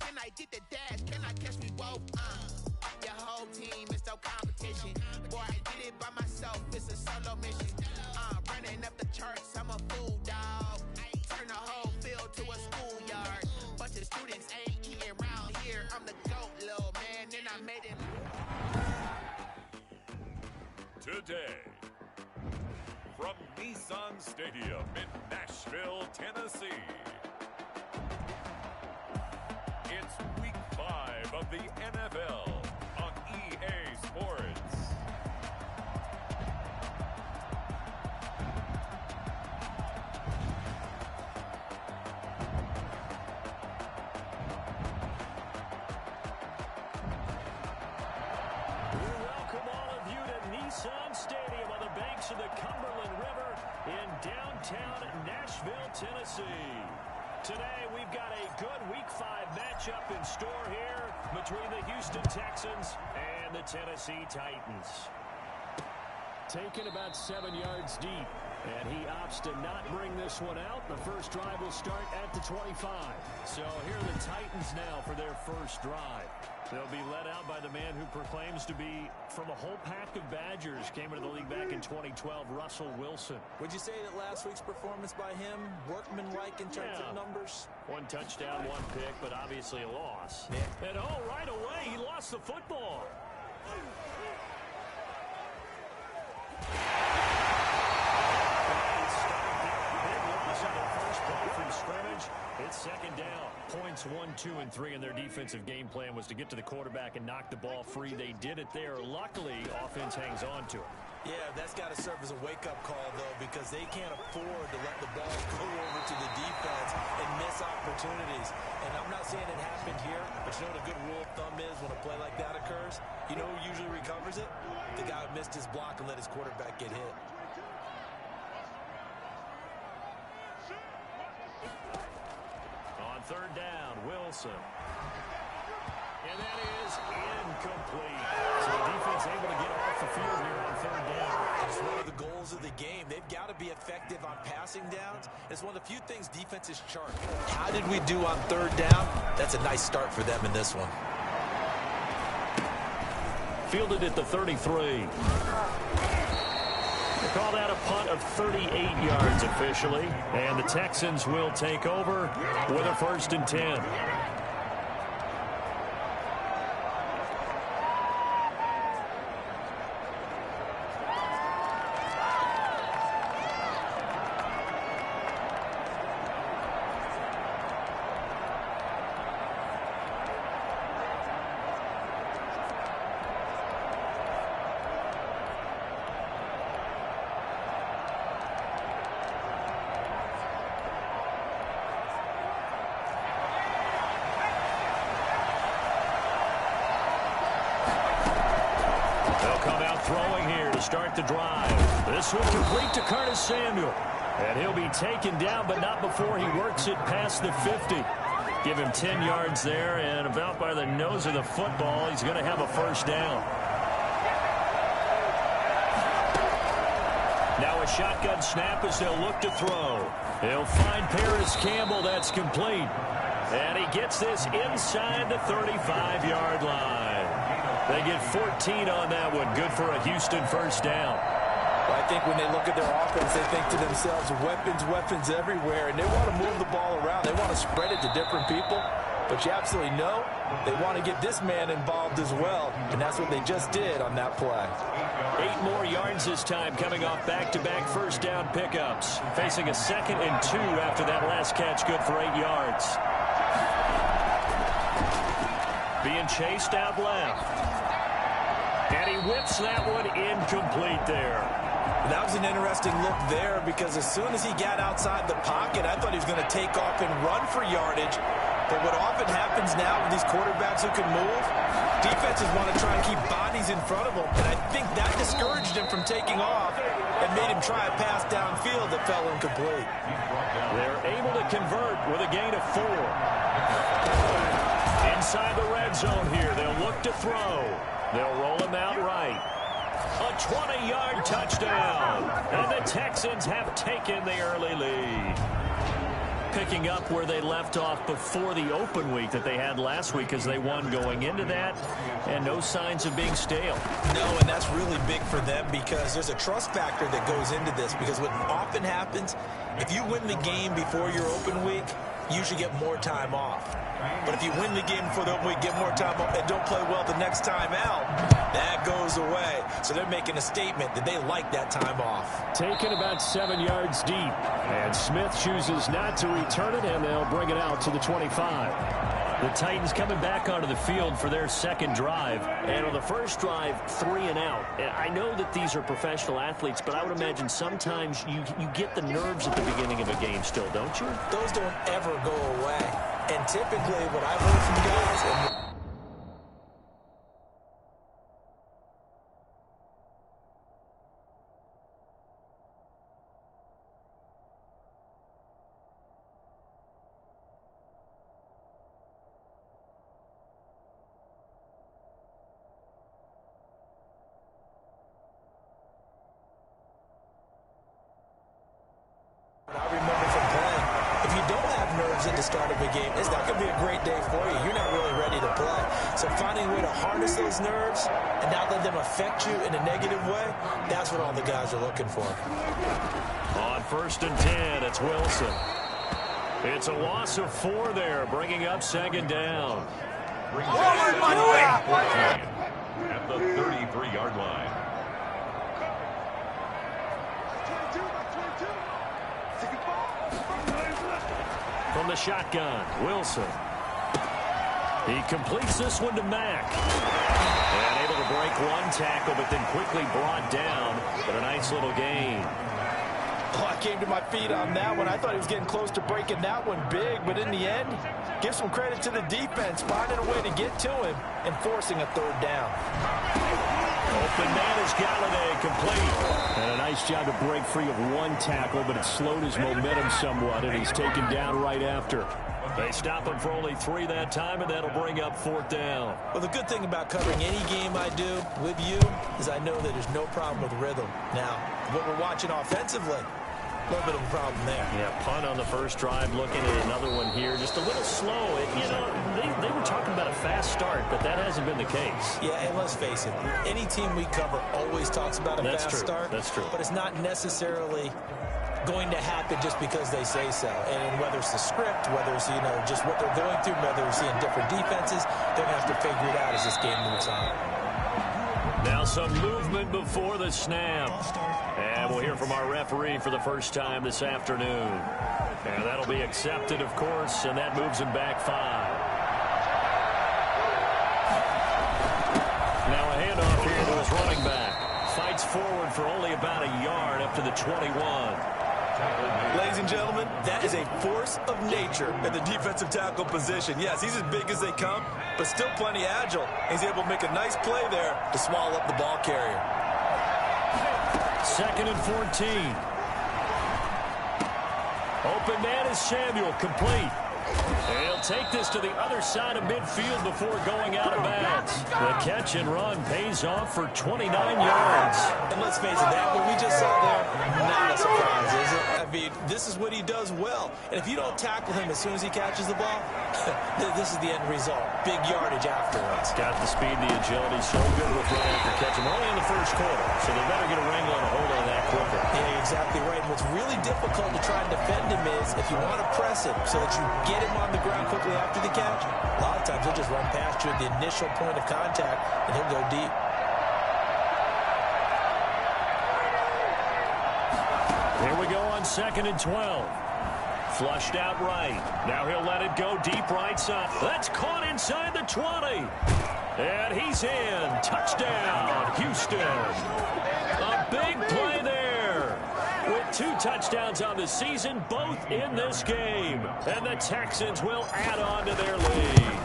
Can I get the dash? Can I catch me both? Your whole team is no competition. Boy, I did it by myself. It's a solo mission. Running up the charts, I'm a fool, dog. Turn the whole field to a schoolyard. Bunch of students ain't eating around here. I'm the GOAT, little man, and I made it. Today, from Nissan Stadium in Nashville, Tennessee, it's Week 5 of the NFL on EA Sports. Nissan Stadium on the banks of the Cumberland River in downtown Nashville, Tennessee. Today, we've got a good Week 5 matchup in store here between the Houston Texans and the Tennessee Titans. Taken about 7 yards deep, and he opts to not bring this one out. The first drive will start at the 25. So here are the Titans now for their first drive. They'll be led out by the man who proclaims to be from a whole pack of Badgers. Came into the league back in 2012, Russell Wilson. Would you say that last week's performance by him, workmanlike in terms of numbers? 1 touchdown, 1 pick, but obviously a loss. Yeah. And right away, he lost the football. It's second down. Points 1, 2, and 3 in their defensive game plan was to get to the quarterback and knock the ball free. They did it there. Luckily, offense hangs on to it. Yeah, that's got to serve as a wake-up call, though, because they can't afford to let the ball go over to the defense and miss opportunities. And I'm not saying it happened here, but you know what a good rule of thumb is when a play like that occurs? You know who usually recovers it? The guy who missed his block and let his quarterback get hit. Third down, Wilson. And that is incomplete. So the defense able to get off the field here on third down. It's one of the goals of the game. They've got to be effective on passing downs. It's one of the few things defenses chart. How did we do on third down? That's a nice start for them in this one. Fielded at the 33. They call that a punt of 38 yards officially, and the Texans will take over with a 1st and 10. Start the drive. This will complete to Curtis Samuel. And he'll be taken down, but not before he works it past the 50. Give him 10 yards there, and about by the nose of the football, he's going to have a 1st down. Now a shotgun snap as they'll look to throw. He'll find Paris Campbell. That's complete. And he gets this inside the 35-yard line. They get 14 on that one. Good for a Houston 1st down. Well, I think when they look at their offense, they think to themselves, weapons everywhere, and they want to move the ball around. They want to spread it to different people, but you absolutely know they want to get this man involved as well, and that's what they just did on that play. 8 more yards this time, coming off back-to-back 1st down pickups. Facing a 2nd and 2 after that last catch, good for 8 yards. Being chased out left. And he whips that one incomplete there. That was an interesting look there because as soon as he got outside the pocket, I thought he was going to take off and run for yardage. But what often happens now with these quarterbacks who can move, defenses want to try and keep bodies in front of them. And I think that discouraged him from taking off and made him try a pass downfield that fell incomplete. They're able to convert with a gain of 4. Inside the red zone here, they'll look to throw. They'll roll him out right. A 20-yard touchdown. And the Texans have taken the early lead. picking up where they left off before the open week that they had last week as they won going into that, and no signs of being stale. No, and that's really big for them because there's a trust factor that goes into this, because what often happens, if you win the game before your open week, you usually get more time off. But if you win the game before the open week, get more time off, and don't play well the next time out, that goes away. So they're making a statement that they like that time off. Taken about 7 yards deep, and Smith chooses not to return it, and they'll bring it out to the 25. The Titans coming back onto the field for their second drive. And on the first drive, 3 and out. I know that these are professional athletes, but I would imagine sometimes you get the nerves at the beginning of a game still, don't you? Those don't ever go away. And typically what I've heard from guys... I remember from playing, if you don't have nerves at the start of a game, it's not going to be a great day for you. You're not really ready to play. So finding a way to harness those nerves and not let them affect you in a negative way, that's what all the guys are looking for. On 1st and 10, it's Wilson. It's a loss of 4 there, bringing up 2nd down. At the 33-yard line. From the shotgun, Wilson. He completes this one to Mack. And able to break 1 tackle, but then quickly brought down. But a nice little gain. Oh, I came to my feet on that one. I thought he was getting close to breaking that one big, but in the end, give some credit to the defense, finding a way to get to him and forcing a 3rd down. Open man is Galladay, complete. And a nice job to break free of 1 tackle, but it slowed his momentum somewhat, and he's taken down right after. They stop him for only 3 that time, and that'll bring up 4th down. Well, the good thing about covering any game I do with you is I know that there's no problem with rhythm. Now, what we're watching offensively, a little bit of a problem there. Yeah, punt on the first drive, looking at another one here. Just a little slow. They were talking about a fast start, but that hasn't been the case. Yeah, and let's face it, any team we cover always talks about a fast start. That's true. But it's not necessarily going to happen just because they say so. And whether it's the script, whether it's, just what they're going through, whether they're seeing different defenses, they're going to have to figure it out as this game moves on. Now some movement before the snap. And we'll hear from our referee for the first time this afternoon. And that'll be accepted, of course, and that moves him back 5. Now a handoff here to his running back. Fights forward for only about a yard up to the 21. Ladies and gentlemen, that is a force of nature at the defensive tackle position. Yes, he's as big as they come, but still plenty agile. He's able to make a nice play there to swallow up the ball carrier. 2nd and 14. Open man is Samuel, complete. He'll take this to the other side of midfield before going out of bounds. The catch and run pays off for 29 yards. And let's face it, that what we just saw there, not a surprise, is it? I mean, this is what he does well. And if you don't tackle him as soon as he catches the ball, this is the end result. Big yardage afterwards. Got the speed, the agility, so good with run after catch. We're only in the first quarter, so they better get a wrangle and a hold on that quicker. Yeah, exactly right. And what's really difficult to try and defend him is if you want to press him so that you get him on the ground quickly after the catch, a lot of times he'll just run past you at the initial point of contact, and he'll go deep. Here we go on 2nd and 12. Flushed out right. Now he'll let it go deep right side. That's caught inside the 20. And he's in. Touchdown, Houston. A big play there. With 2 touchdowns on the season, both in this game. And the Texans will add on to their lead.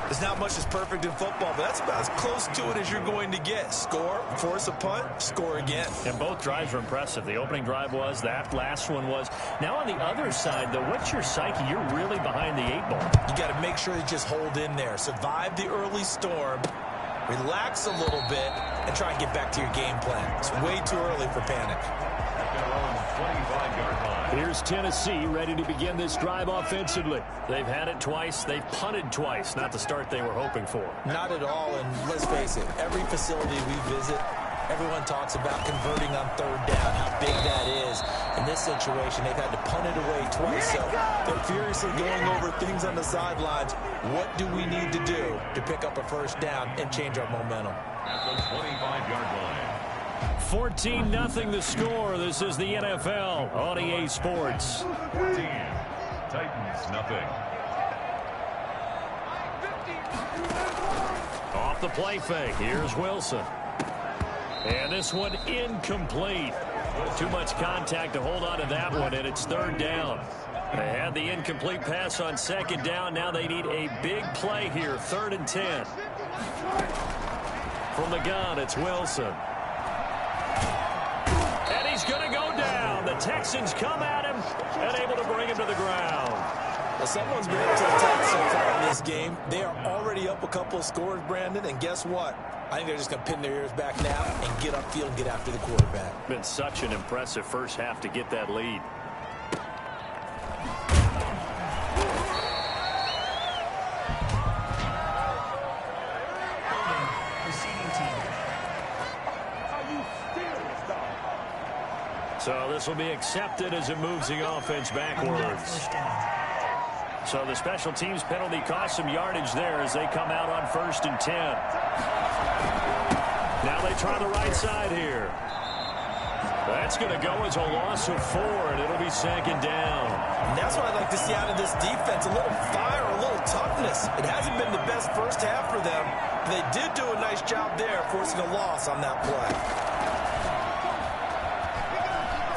There's not much that's perfect in football, but that's about as close to it as you're going to get. Score, force a punt, score again. And both drives were impressive. The opening drive was, that last one was. Now on the other side, though, what's your psyche? You're really behind the 8 ball. You got to make sure you just hold in there. Survive the early storm, relax a little bit, and try and get back to your game plan. It's way too early for panic. Here's Tennessee ready to begin this drive offensively. They've had it twice. They've punted twice. Not the start they were hoping for. Not at all, and let's face it, every facility we visit, everyone talks about converting on third down, how big that is. In this situation, they've had to punt it away twice, so they're furiously going over things on the sidelines. What do we need to do to pick up a first down and change our momentum? At the 25-yard line. 14-0 the score. This is the NFL on EA Sports. 14. Titans, nothing. Off the play fake. Here's Wilson. And this one incomplete. Too much contact to hold on to that one, and it's third down. They had the incomplete pass on second down. Now they need a big play here, 3rd and 10. From the gun, it's Wilson. And he's going to go down. The Texans come at him and able to bring him to the ground. Well, someone's been able to attack so far in this game. They are already up a couple of scores, Brandon, and guess what? I think they're just going to pin their ears back now and get upfield and get after the quarterback. Been such an impressive first half to get that lead. So this will be accepted as it moves the offense backwards. So the special teams penalty cost some yardage there as they come out on 1st and 10. Now they try the right side here. That's going to go as a loss of 4, and it'll be 2nd down. And that's what I'd like to see out of this defense, a little fire, a little toughness. It hasn't been the best first half for them. They did do a nice job there, forcing a loss on that play.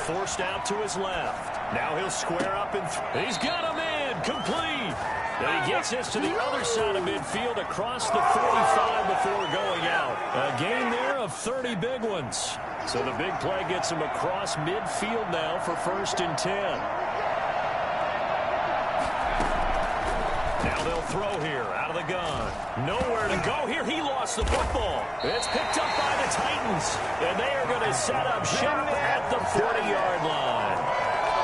Forced out to his left. Now he'll square up and he's got him in. Complete. And he gets this to the other side of midfield across the 45 before going out. A gain there of 30 big ones. So the big play gets him across midfield now for 1st and 10. Now they'll throw here out of the gun. Nowhere to go here. He lost the football. It's picked up by the Titans. And they are going to set up shop at the 40-yard line.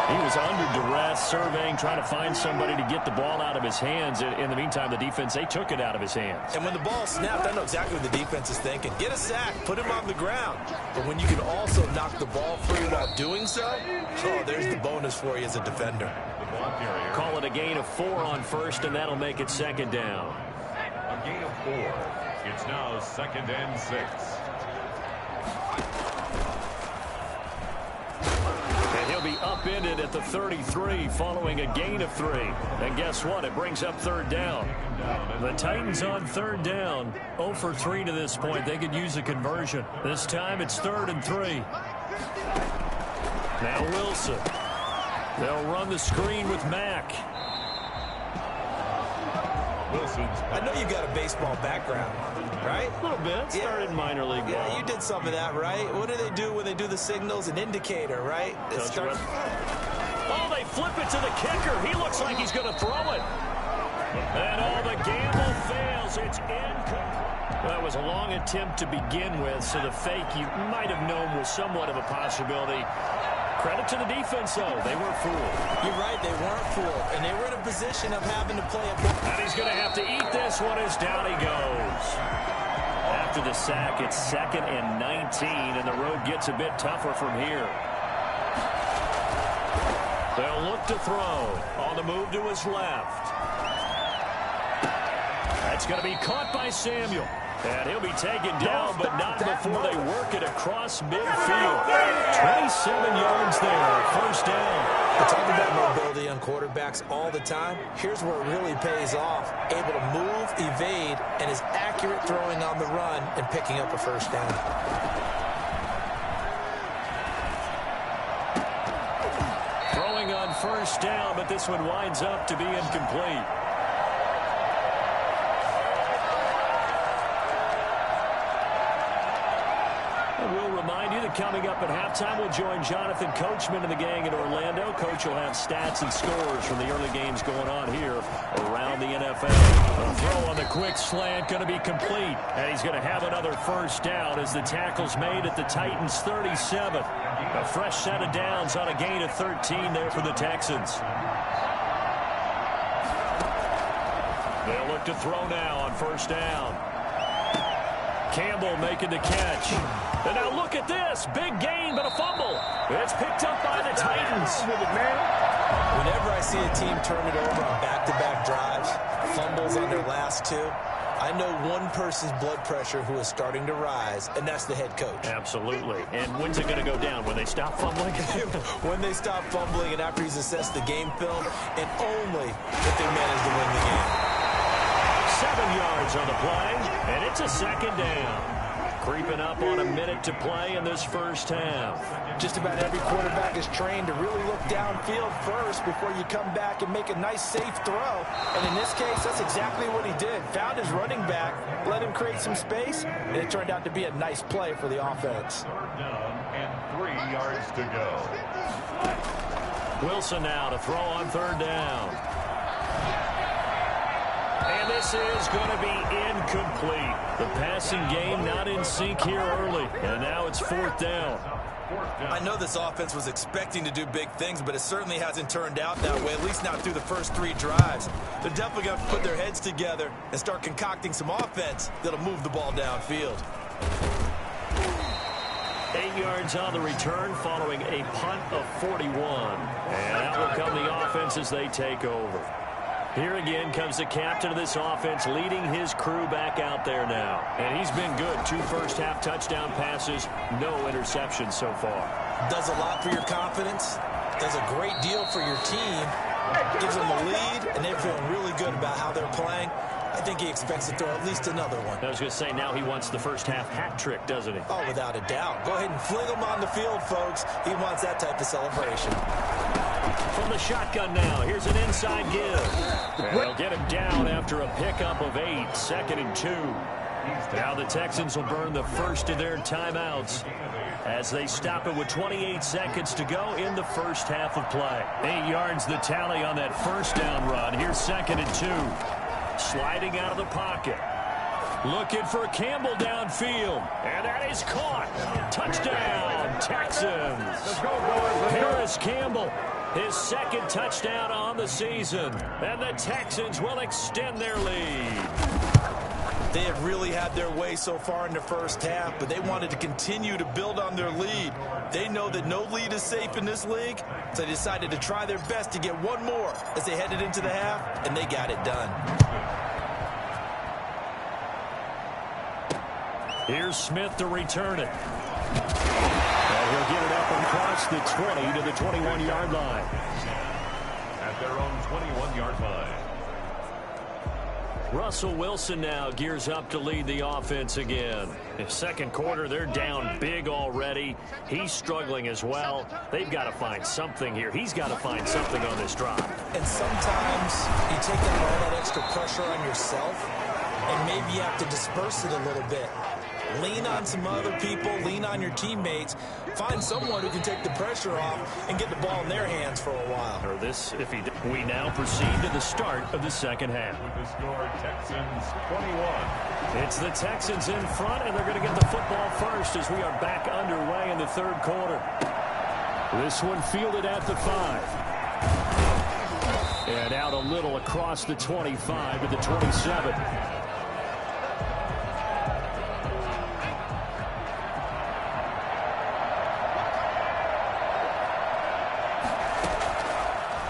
He was under duress, surveying, trying to find somebody to get the ball out of his hands. In the meantime, the defense, they took it out of his hands. And when the ball snapped, I know exactly what the defense is thinking. Get a sack, put him on the ground. But when you can also knock the ball free while doing so, oh, there's the bonus for you as a defender. Call it a gain of 4 on 1st, and that'll make it 2nd down. A gain of 4. It's now 2nd and 6. He'll be upended at the 33 following a gain of 3. And guess what? It brings up 3rd down. The Titans on 3rd down. 0 for 3 to this point. They could use a conversion. This time it's 3rd and 3. Now Wilson. They'll run the screen with Mack. I know you got a baseball background, right? A little bit. Started minor league ball. Yeah, you did some of that, right? What do they do when they do the signals? An indicator, right? Oh, they flip it to the kicker. He looks like he's going to throw it. And the gamble fails. It's incomplete. That was a long attempt to begin with, so the fake you might have known was somewhat of a possibility. Credit to the defense, though. They weren't fooled. You're right, they weren't fooled. And they were in a position of having to play it. And he's going to have to eat this one as down he goes. After the sack, it's 2nd and 19, and the road gets a bit tougher from here. They'll look to throw. On the move to his left. That's going to be caught by Samuel. And he'll be taken down, but not before they work it across midfield. 27 yards there, 1st down. I talk about mobility on quarterbacks all the time. Here's where it really pays off. Able to move, evade, and is accurate throwing on the run and picking up a 1st down. Throwing on 1st down, but this one winds up to be incomplete. Coming up at halftime, we'll join Jonathan Coachman and the gang in Orlando. Coach will have stats and scores from the early games going on here around the NFL. A throw on the quick slant going to be complete. And he's going to have another first down as the tackle's made at the Titans' 37. A fresh set of downs on a gain of 13 there for the Texans. They'll look to throw now on first down. Campbell making the catch. And now look at this. Big gain, but a fumble. It's picked up by the Titans. Whenever I see a team turn it over on back-to-back drives, fumbles on their last two, I know one person's blood pressure who is starting to rise, and that's the head coach. Absolutely. And when's it going to go down? When they stop fumbling? When they stop fumbling and after he's assessed the game film, and only if they manage to win the game. 7 yards on the play, and it's a second down. Creeping up on a minute to play in this first half. Just about every quarterback is trained to really look downfield first before you come back and make a nice, safe throw. And in this case, that's exactly what he did. Found his running back, let him create some space, and it turned out to be a nice play for the offense. Third down and 3 yards to go. Wilson now to throw on third down. And this is going to be incomplete. The passing game not in sync here early. And now it's fourth down. I know this offense was expecting to do big things, but it certainly hasn't turned out that way, at least not through the first 3 drives. They're definitely going to put their heads together and start concocting some offense that'll move the ball downfield. 8 yards on the return following a punt of 41. And that will come the offense as they take over. Here again comes the captain of this offense leading his crew back out there now. And he's been good. 2 first-half touchdown passes, no interceptions so far. Does a lot for your confidence, does a great deal for your team, gives them a lead, and they're feeling really good about how they're playing. I think he expects to throw at least another one. I was going to say, now he wants the first-half hat trick, doesn't he? Oh, without a doubt. Go ahead and fling him on the field, folks. He wants that type of celebration. From the shotgun now, here's an inside give. And they'll get him down after a pickup of 8, 2nd and 2. Now the Texans will burn the first of their timeouts as they stop it with 28 seconds to go in the first half of play. 8 yards the tally on that first down run. Here's 2nd and 2. Sliding out of the pocket. Looking for Campbell downfield. And that is caught. Touchdown, Texans. Let's go, boys. Harris Campbell, his 2nd touchdown on the season. And the Texans will extend their lead. They have really had their way so far in the first half, but they wanted to continue to build on their lead. They know that no lead is safe in this league, so they decided to try their best to get one more as they headed into the half, and they got it done. Here's Smith to return it. And he'll get it up across the 20 to the 21-yard line. At their own 21-yard line. Russell Wilson now gears up to lead the offense again. In second quarter, they're down big already. He's struggling as well. They've got to find something here. He's got to find something on this drive. And sometimes you take out all that extra pressure on yourself, and maybe you have to disperse it a little bit. Lean on some other people, lean on your teammates, find someone who can take the pressure off and get the ball in their hands for a while. Or this, if he did. We now proceed to the start of the second half. With the score, Texans 21. It's the Texans in front, and they're going to get the football first as we are back underway in the third quarter. This one fielded at the 5. And out a little across the 25 to the 27.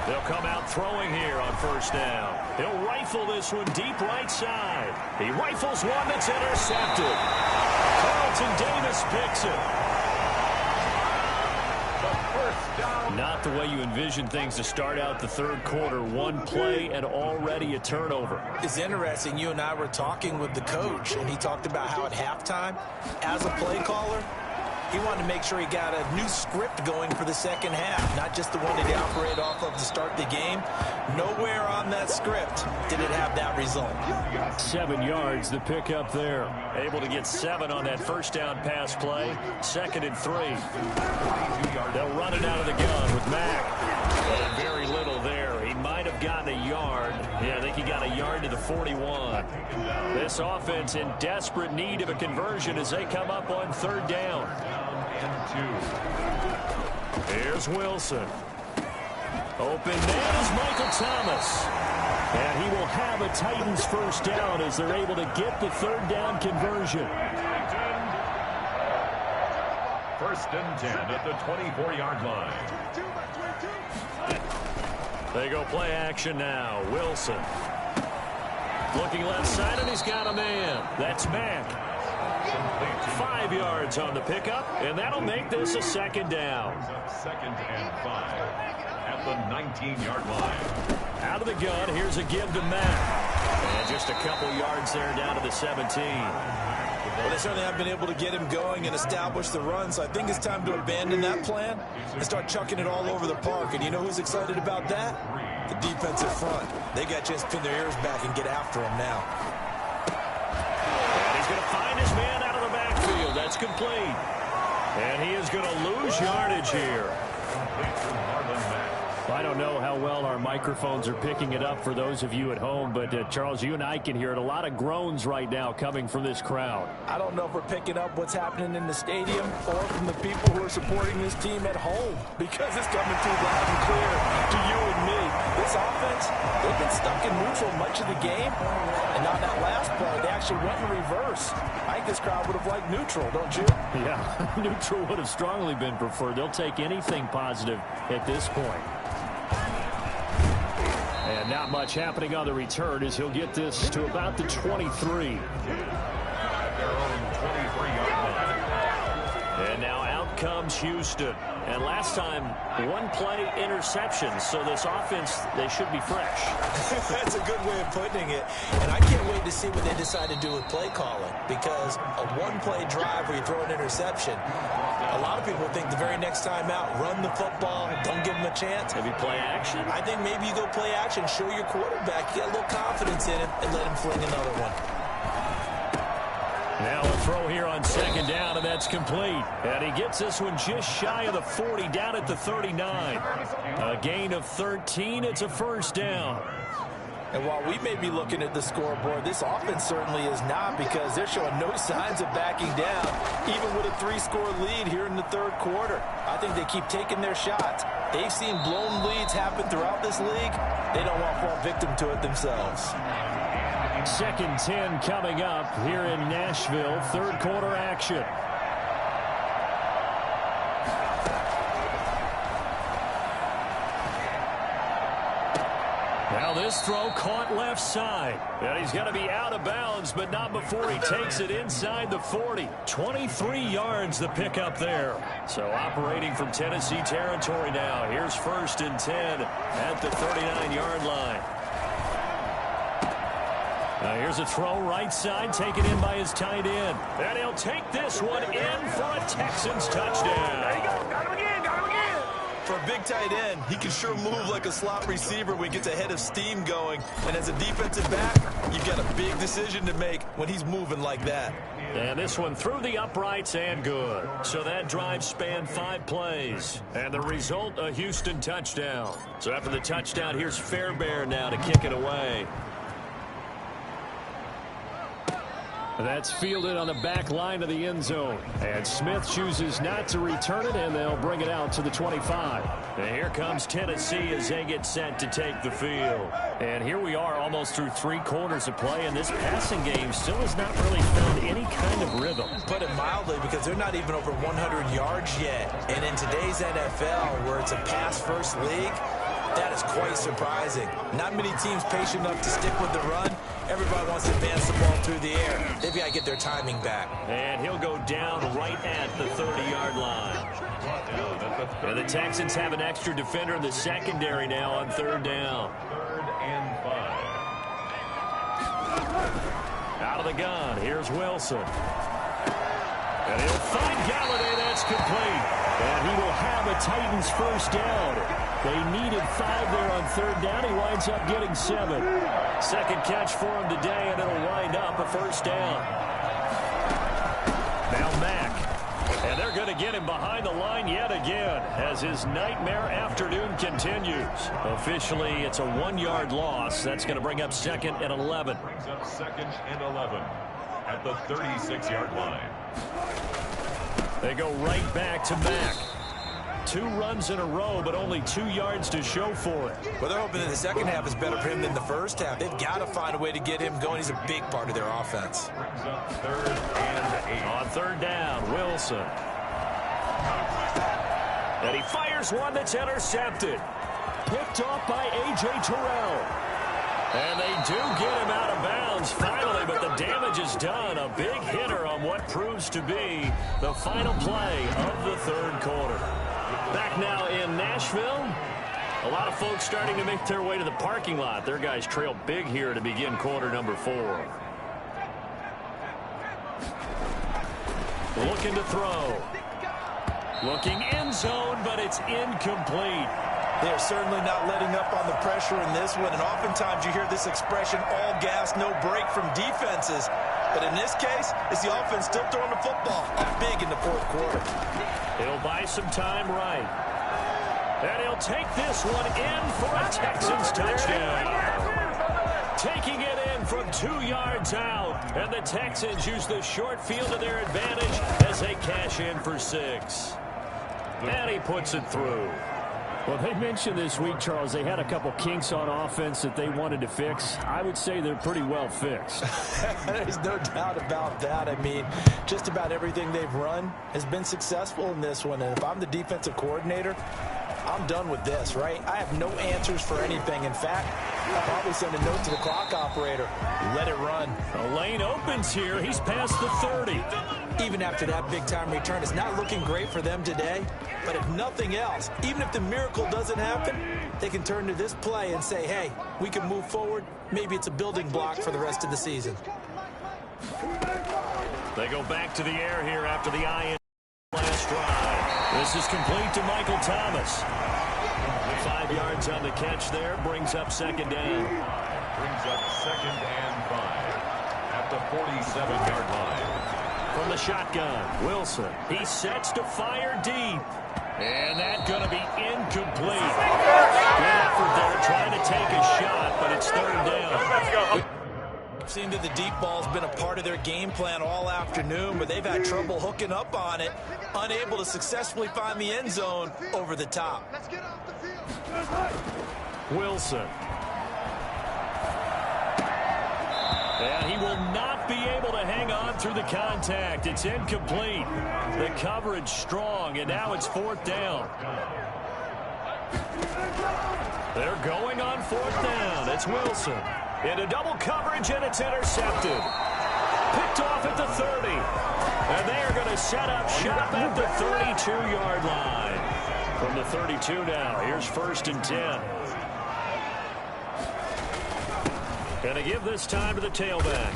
They'll come out throwing here on first down. He'll rifle this one deep right side. He rifles one that's intercepted. Carlton Davis picks it. First down. Not the way you envision things to start out the third quarter. One play and already a turnover. It's interesting. You and I were talking with the coach, and he talked about how at halftime, as a play caller, he wanted to make sure he got a new script going for the second half, not just the one that he operated off of to start the game. Nowhere on that script did it have that result. 7 yards, the pickup there. Able to get 7 on that first down pass play. 2nd and 3. They'll run it out of the gun with Mack. And very little there. He might have gotten a yard. Yeah, I think he got a yard to the 41. This offense in desperate need of a conversion as they come up on third down. Here's Wilson. Open man is Michael Thomas. And he will have a Titans first down as they're able to get the third down conversion. First and 10 at the 24-yard line. They go play action now. Wilson. Looking left side, and he's got a man. That's Mack. 5 yards on the pickup, and that'll make this a second down. Second and 5 at the 19-yard line. Out of the gun, here's a give to Mack. And just a couple yards there down to the 17. Well, they certainly have been able to get him going and establish the run, so I think it's time to abandon that plan and start chucking it all over the park. And you know who's excited about that? The defensive front. They got to just pin their ears back and get after him now. And he's going to find his man out of the backfield. That's complete. And he is going to lose yardage here. I don't know how well our microphones are picking it up for those of you at home, but Charles, you and I can hear it. A lot of groans right now coming from this crowd. I don't know if we're picking up what's happening in the stadium or from the people who are supporting this team at home, because it's coming through loud and clear to you and me. This offense, they've been stuck in neutral much of the game, and on that last play, they actually went in reverse. I think this crowd would have liked neutral, don't you? Yeah, neutral would have strongly been preferred. They'll take anything positive at this point. And not much happening on the return as he'll get this to about the 23. And now out comes Houston. And last time, one play interception. So this offense, they should be fresh. That's a good way of putting it. And I can't wait to see what they decide to do with play calling, because a one-play drive where you throw an interception, a lot of people think the very next time out, run the football, don't give them a chance. Maybe play action? I think maybe you go play action, show your quarterback, get a little confidence in him, and let him fling another one. Now a throw here on second down, and that's complete. And he gets this one just shy of the 40, down at the 39. A gain of 13. It's a first down. And while we may be looking at the scoreboard, this offense certainly is not, because they're showing no signs of backing down, even with a 3-score lead here in the third quarter. I think they keep taking their shots. They've seen blown leads happen throughout this league. They don't want to fall victim to it themselves. Second 10 coming up here in Nashville. Third quarter action. Now this throw caught left side. And he's going to be out of bounds, but not before he takes it inside the 40. 23 yards the pickup there. So operating from Tennessee territory now. Here's first and 10 at the 39-yard line. Now here's a throw right side, taken in by his tight end. And he'll take this one in for a Texans touchdown. There you go. Got him again. Got him again. For a big tight end, he can sure move like a slot receiver when he gets a head of steam going. And as a defensive back, you've got a big decision to make when he's moving like that. And this one through the uprights and good. So that drive spanned 5 plays. And the result, a Houston touchdown. So after the touchdown, here's Fairbairn now to kick it away. That's fielded on the back line of the end zone. And Smith chooses not to return it, and they'll bring it out to the 25. And here comes Tennessee as they get set to take the field. And here we are almost through 3 quarters of play, and this passing game still has not really found any kind of rhythm. Put it mildly, because they're not even over 100 yards yet. And in today's NFL, where it's a pass-first league, that is quite surprising. Not many teams patient enough to stick with the run. Everybody wants to advance the ball through the air. They've got to get their timing back. And he'll go down right at the 30-yard line. And the Texans have an extra defender in the secondary now on third down. Third and 5. Out of the gun, here's Wilson. And he'll find Galladay. That's complete. And he will have a Titans first down. They needed 5 there on third down. He winds up getting 7. Second catch for him today, and it'll wind up a first down. Now Mack. And they're going to get him behind the line yet again as his nightmare afternoon continues. Officially, it's a 1-yard loss. That's going to bring up 2nd and 11. Brings up 2nd and 11 at the 36-yard line. They go right back to Mack. 2 runs in a row, but only 2 yards to show for it. Well, they're hoping that the second half is better for him than the first half. They've got to find a way to get him going. He's a big part of their offense. Brings up 3rd and 8. On 3rd down, Wilson. And he fires one that's intercepted. Picked off by A.J. Terrell. And they do get him out of bounds finally, but the damage is done. A big hitter on what proves to be the final play of the 3rd quarter. Back now in Nashville. A lot of folks starting to make their way to the parking lot. Their guys trail big here to begin quarter number 4. Looking to throw. Looking end zone, but it's incomplete. They are certainly not letting up on the pressure in this one, and oftentimes you hear this expression, all gas, no break from defenses. But in this case, it's the offense still throwing the football up big in the 4th quarter. He'll buy some time right. And he'll take this one in for a Texans touchdown. Taking it in from 2 yards out. And the Texans use the short field to their advantage as they cash in for 6. And he puts it through. Well, they mentioned this week, Charles, they had a couple kinks on offense that they wanted to fix. I would say they're pretty well fixed. There's no doubt about that. I mean, just about everything they've run has been successful in this one. And if I'm the defensive coordinator, I'm done with this, right? I have no answers for anything. In fact, I'll probably send a note to the clock operator. Let it run. A lane opens here. He's past the 30. Even after that big-time return, it's not looking great for them today. But if nothing else, even if the miracle doesn't happen, they can turn to this play and say, hey, we can move forward. Maybe it's a building block for the rest of the season. They go back to the air here after the IN last drive. This is complete to Michael Thomas. 5 yards on the catch there, brings up 2nd down. Brings up 2nd and 5 at the 47-yard line. From the shotgun, Wilson. He sets to fire deep. And that's going to be incomplete. Good effort there trying to take a shot, but it's 3rd down. We've seen that the deep ball's been a part of their game plan all afternoon, but they've had trouble hooking up on it, unable to successfully find the end zone over the top. Let's get off the field. Wilson. And he will not be able to hang on through the contact. It's incomplete. The coverage strong, and now it's 4th down. They're going on 4th down. It's Wilson. Into double coverage, and it's intercepted. Picked off at the 30. And they are going to set up shop at the 32-yard line. From the 32 now, here's 1st and 10. Going to give this time to the tailback.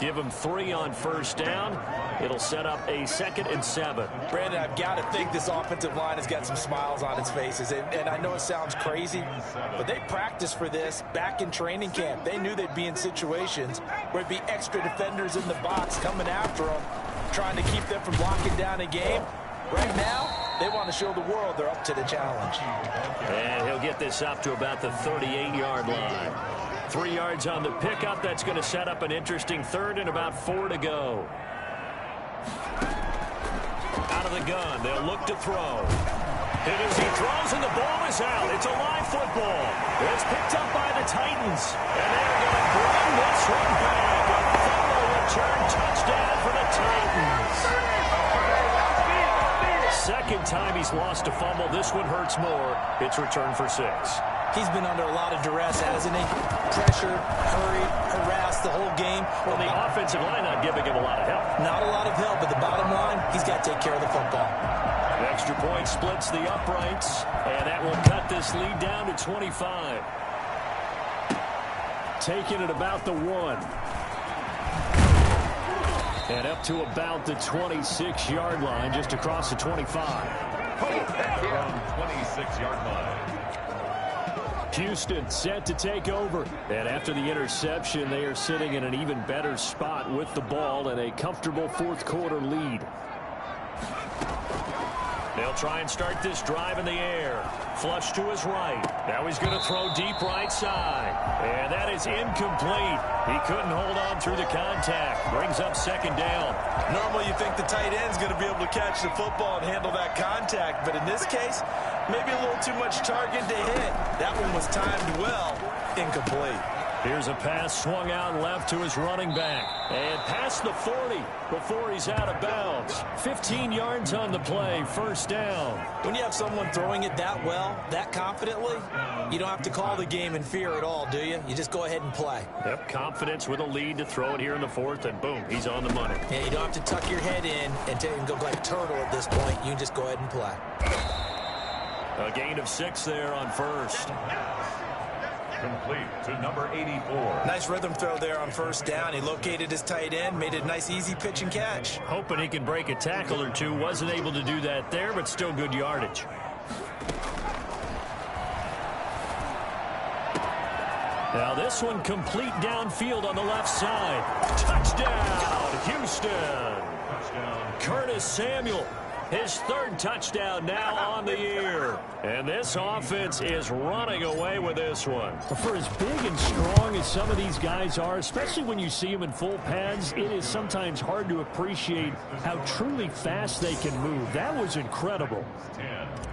Give him 3 on 1st down. It'll set up a 2nd and 7. Brandon, I've got to think this offensive line has got some smiles on its faces. And I know it sounds crazy, but they practiced for this back in training camp. They knew they'd be in situations where it'd be extra defenders in the box coming after them, trying to keep them from locking down a game. Right now, they want to show the world they're up to the challenge. And he'll get this up to about the 38-yard line. 3 yards on the pickup. That's going to set up an interesting 3rd and about 4 to go. Out of the gun, they'll look to throw. And as he throws and the ball is out, it's a live football. It's picked up by the Titans. And they're going to bring this one back. A thorough return touchdown for the Titans. 2nd time he's lost a fumble. This one hurts more. It's returned for 6. He's been under a lot of duress, hasn't he? Pressure, hurried, harassed the whole game. Well, the offensive line not giving him a lot of help. Not a lot of help, but the bottom line, he's got to take care of the football. The extra point splits the uprights, and that will cut this lead down to 25. Taking it about the 1. And up to about the 26-yard line, just across the 25. From 26-yard line. Houston set to take over. And after the interception, they are sitting in an even better spot with the ball and a comfortable 4th quarter lead. They'll try and start this drive in the air. Flush to his right. Now he's going to throw deep right side. And that is incomplete. He couldn't hold on through the contact. Brings up second down. Normally you think the tight end's going to be able to catch the football and handle that contact. But in this case, maybe a little too much target to hit. That one was timed well. Incomplete. Here's a pass swung out left to his running back. And past the 40 before he's out of bounds. 15 yards on the play, first down. When you have someone throwing it that well, that confidently, you don't have to call the game in fear at all, do you? You just go ahead and play. Yep, confidence with a lead to throw it here in the fourth, and boom, he's on the money. Yeah, you don't have to tuck your head in and go like a turtle at this point. You can just go ahead and play. A gain of 6 there on first. Complete to number 84. Nice rhythm throw there on first down. He located his tight end, made it a nice easy pitch and catch. Hoping he can break a tackle or two. Wasn't able to do that there, but still good yardage. Now this one complete downfield on the left side. Touchdown, Houston. Curtis Samuel. His third touchdown now on the year. And this offense is running away with this one. For as big and strong as some of these guys are, especially when you see them in full pads, it is sometimes hard to appreciate how truly fast they can move. That was incredible.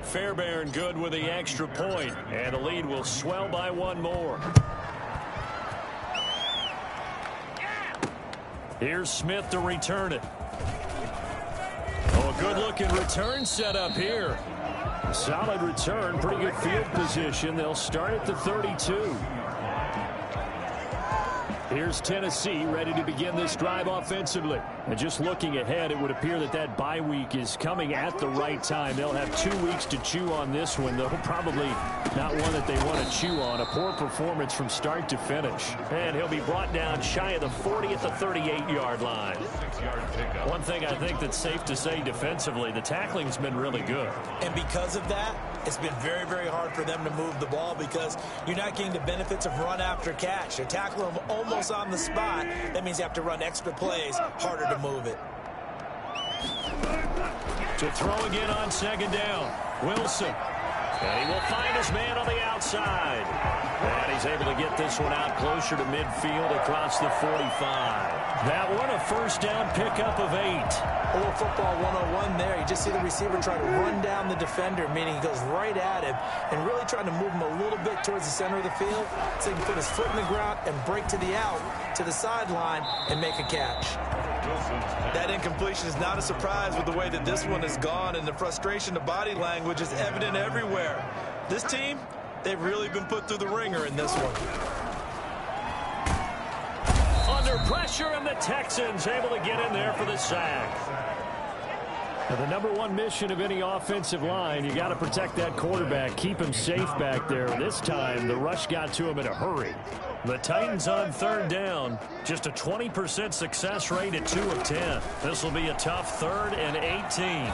Fairbairn good with the extra point, and the lead will swell by one more. Here's Smith to return it. Oh, a good-looking return set up here. Solid return, pretty good field position. They'll start at the 32. Here's Tennessee ready to begin this drive offensively. And just looking ahead, it would appear that that bye week is coming at the right time. They'll have 2 weeks to chew on this one, though probably not one that they want to chew on. A poor performance from start to finish. And he'll be brought down shy of the 40 at the 38-yard line. One thing I think that's safe to say defensively, the tackling's been really good. And because of that, it's been very, very hard for them to move the ball because you're not getting the benefits of run after catch. They're tackling them almost on the spot. That means you have to run extra plays, harder to move it. To throw again on second down. Wilson. And he will find his man on the outside. And he's able to get this one out closer to midfield across the 45. That one a first down pickup of 8. A little football 101 there. You just see the receiver try to run down the defender, meaning he goes right at him and really trying to move him a little bit towards the center of the field so he can put his foot in the ground and break to the out, to the sideline, and make a catch. That incompletion is not a surprise with the way that this one has gone, and the frustration, the body language is evident everywhere. This team, they've really been put through the ringer in this one. Under pressure, and the Texans able to get in there for the sack. Now, the number one mission of any offensive line, you got to protect that quarterback, keep him safe back there. This time, the rush got to him in a hurry. The Titans on third down, just a 20% success rate at 2 of 10. This will be a tough 3rd and 18.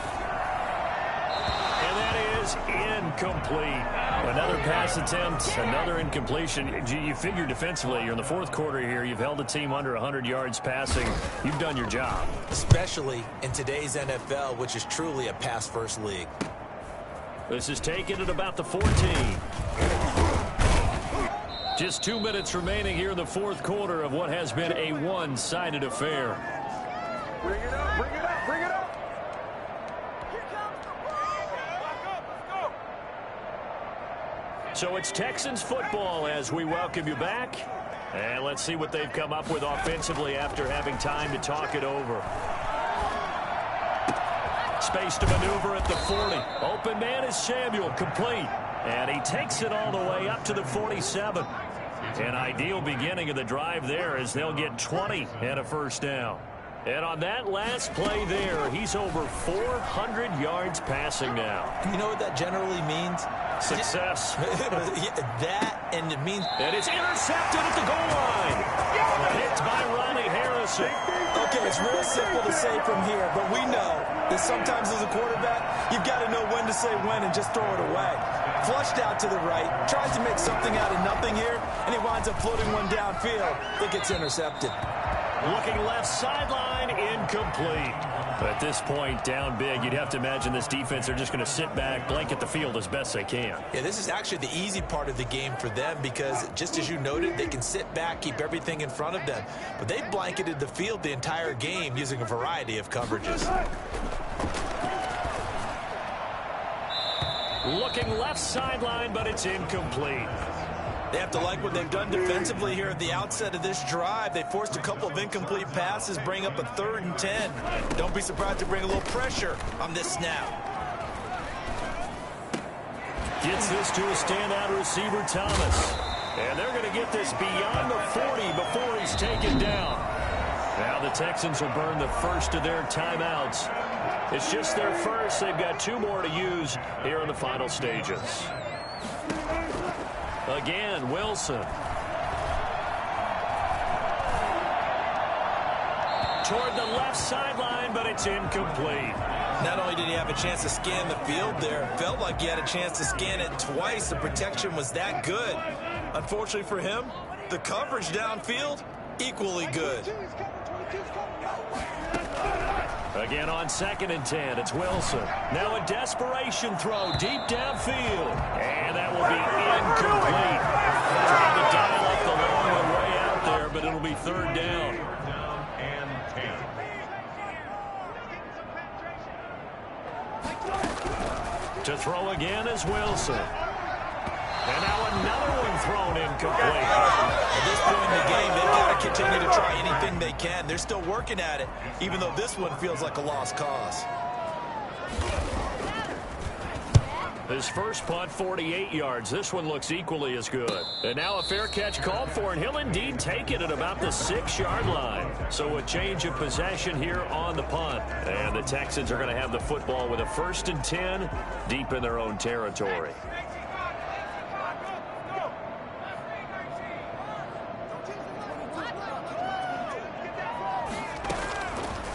And that is incomplete. Another pass attempt, another incompletion. You figure defensively, you're in the fourth quarter here. You've held the team under 100 yards passing. You've done your job. Especially in today's NFL, which is truly a pass-first league. This is taken at about the 14. Just 2 minutes remaining here in the fourth quarter of what has been a one-sided affair. Bring it up, bring it up, bring it up. So it's Texans football as we welcome you back. And let's see what they've come up with offensively after having time to talk it over. Space to maneuver at the 40. Open man is Samuel, complete. And he takes it all the way up to the 47. An ideal beginning of the drive there as they'll get 20 and a first down. And on that last play there, he's over 400 yards passing now. You know what that generally means? Success. That, and it means... And it's intercepted at the goal line. Picked by Ronnie Harrison. Okay, it's real simple to say from here, but we know that sometimes as a quarterback, you've got to know when to say when and just throw it away. Flushed out to the right, tries to make something out of nothing here, and he winds up floating one downfield that gets intercepted. Looking left sideline, incomplete. At this point, down big, you'd have to imagine this defense are just going to sit back, blanket the field as best they can. Yeah, this is actually the easy part of the game for them because, just as you noted, they can sit back, keep everything in front of them. But they blanketed the field the entire game using a variety of coverages. Looking left sideline, but it's incomplete. They have to like what they've done defensively here at the outset of this drive. They forced a couple of incomplete passes, bring up a 3rd and 10. Don't be surprised to bring a little pressure on this snap. Gets this to a standout receiver, Thomas. And they're going to get this beyond the 40 before he's taken down. Now the Texans will burn the first of their timeouts. It's just their first. They've got 2 more to use here in the final stages. Again, Wilson. Toward the left sideline, but it's incomplete. Not only did he have a chance to scan the field there, it felt like he had a chance to scan it twice. The protection was that good. Unfortunately for him, the coverage downfield, equally good. Again on 2nd and 10, it's Wilson. Now a desperation throw deep downfield. And that will be incomplete. Trying to dial up the long one way out there, but it'll be 3rd down. And 10. To throw again is Wilson. And now another one thrown incomplete. At this point in the game, they've got to continue to try anything they can. They're still working at it, even though this one feels like a lost cause. His first punt, 48 yards. This one looks equally as good. And now a fair catch called for, and he'll indeed take it at about the 6-yard line. So a change of possession here on the punt. And the Texans are going to have the football with a 1st and 10 deep in their own territory.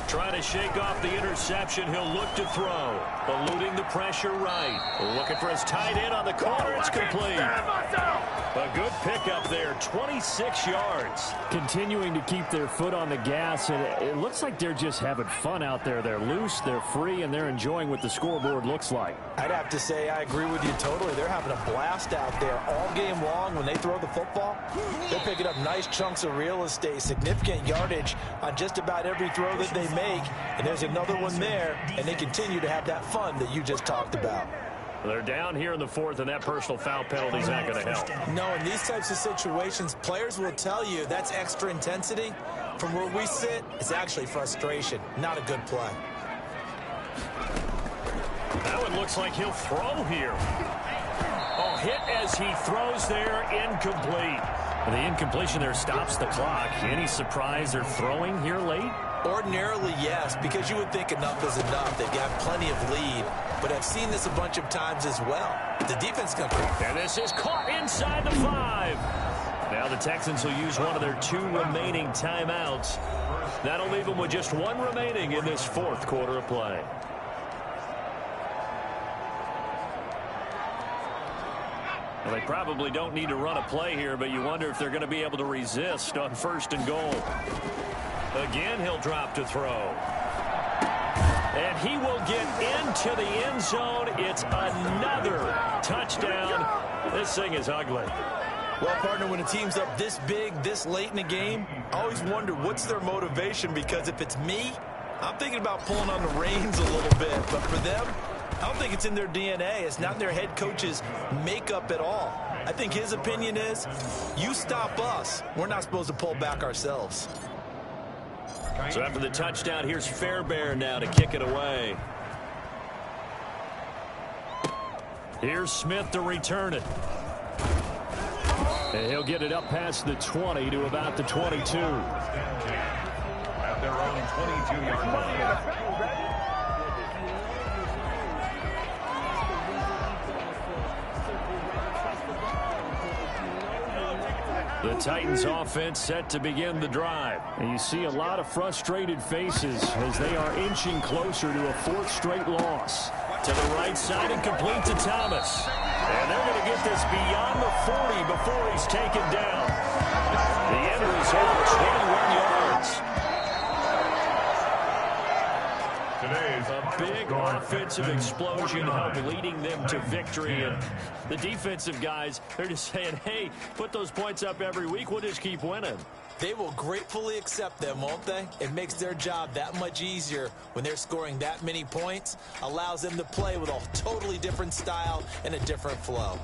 Trying to shake off the interception. He'll look to throw. Eluding the pressure right. Looking for his tight end on the corner. It's complete. A good pickup there. 26 yards. Continuing to keep their foot on the gas, and it looks like they're just having fun out there. They're loose, they're free, and they're enjoying what the scoreboard looks like. I'd have to say I agree with you totally. They're having a blast out there all game long. When they throw the football, they're picking up nice chunks of real estate, significant yardage on just about every throw that they make. And there's another one there, and they continue to have that fun that you just talked about. They're down here in the 4th, and that personal foul penalty is not going to help. No, in these types of situations, players will tell you that's extra intensity. From where we sit, it's actually frustration, not a good play. That one looks like he'll throw here. Oh, hit as he throws there, incomplete. The incompletion there stops the clock. Any surprise they're throwing here late? Ordinarily, yes, because you would think enough is enough. They've got plenty of lead, but I've seen this a bunch of times as well. The defense can... And this is caught inside the 5. Now the Texans will use one of their 2 remaining timeouts. That'll leave them with just 1 remaining in this 4th quarter of play. Well, they probably don't need to run a play here, but you wonder if they're going to be able to resist on 1st and goal. Again, he'll drop to throw. And he will get into the end zone. It's another touchdown. This thing is ugly. Well, partner, when a team's up this big, this late in the game, I always wonder what's their motivation, because if it's me, I'm thinking about pulling on the reins a little bit. But for them, I don't think it's in their DNA. It's not in their head coach's makeup at all. I think his opinion is, you stop us, we're not supposed to pull back ourselves. So after the touchdown, here's Fairbairn now to kick it away. Here's Smith to return it. And he'll get it up past the 20 to about the 22. At their own 22-yard line. The Titans offense set to begin the drive. And you see a lot of frustrated faces as they are inching closer to a 4th straight loss. To the right side and complete to Thomas. And they're going to get this beyond the 40 before he's taken down. The end result, 21 yards. big offensive explosion helped leading them to victory. And the defensive guys, they're just saying, hey, put those points up every week. We'll just keep winning. They will gratefully accept them, won't they? It makes their job that much easier when they're scoring that many points. Allows them to play with a totally different style and a different flow.